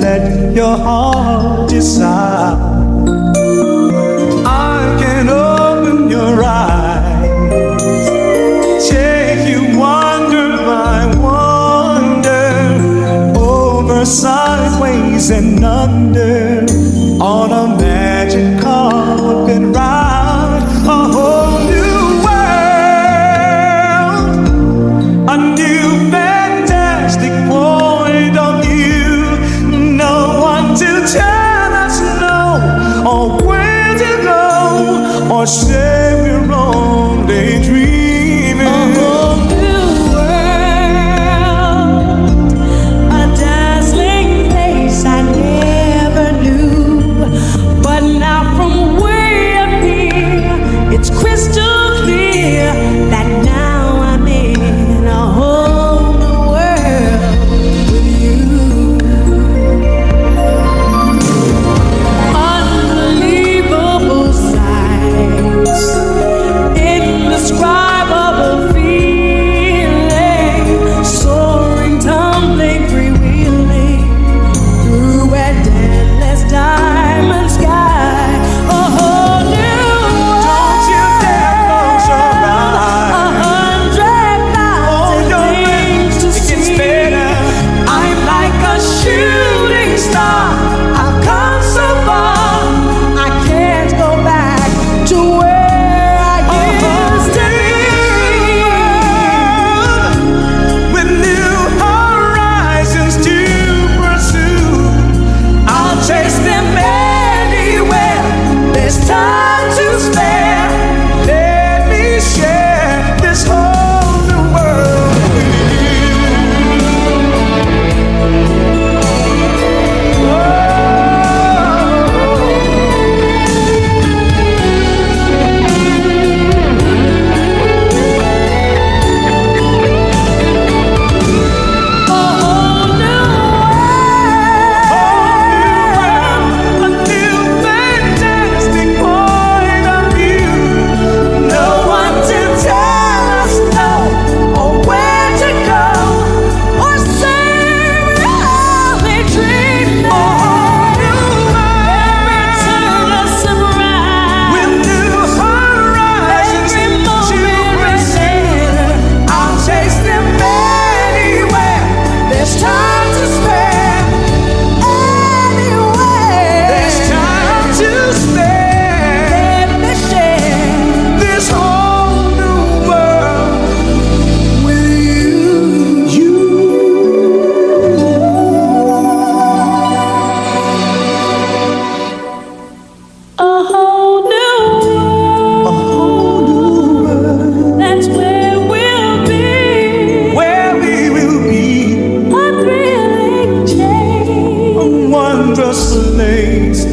that your heart desires. I can open your eyes, take you wonder by wonder, over sideways and under, on a magic carpet ride, a whole new world, a new fantastic point of view. No one to tell us no, or where to go, or say we're only dreaming. A whole new world, a dazzling place I never knew. But now from way up here, it's crystal clear that now I'm in a whole new world with you. Unbelievable sights, indescribable feeling, soaring, tumbling, freewheeling through a endless diamond sky. A whole new world. Don't you dare close your eyes. 100,000 things to It gets see. better. I'm like a shooting star. I've come so far. I can't go back to where I used to be. With new horizons to pursue, I'll chase them anywhere. There's time to spare. let me share this whole new world with you. A whole new world. A new fantastic point of view. No one to tell us no, or where to go, or say we're only dreaming. Every turn a surprise, With new horizons every to moment pursue, I'll chase them anywhere. There's time to spare. Anywhere. there's time to spare. Let me share. This whole new world with you. A whole new world. That's where we'll be. Where we will be, A thrilling change. a wondrous place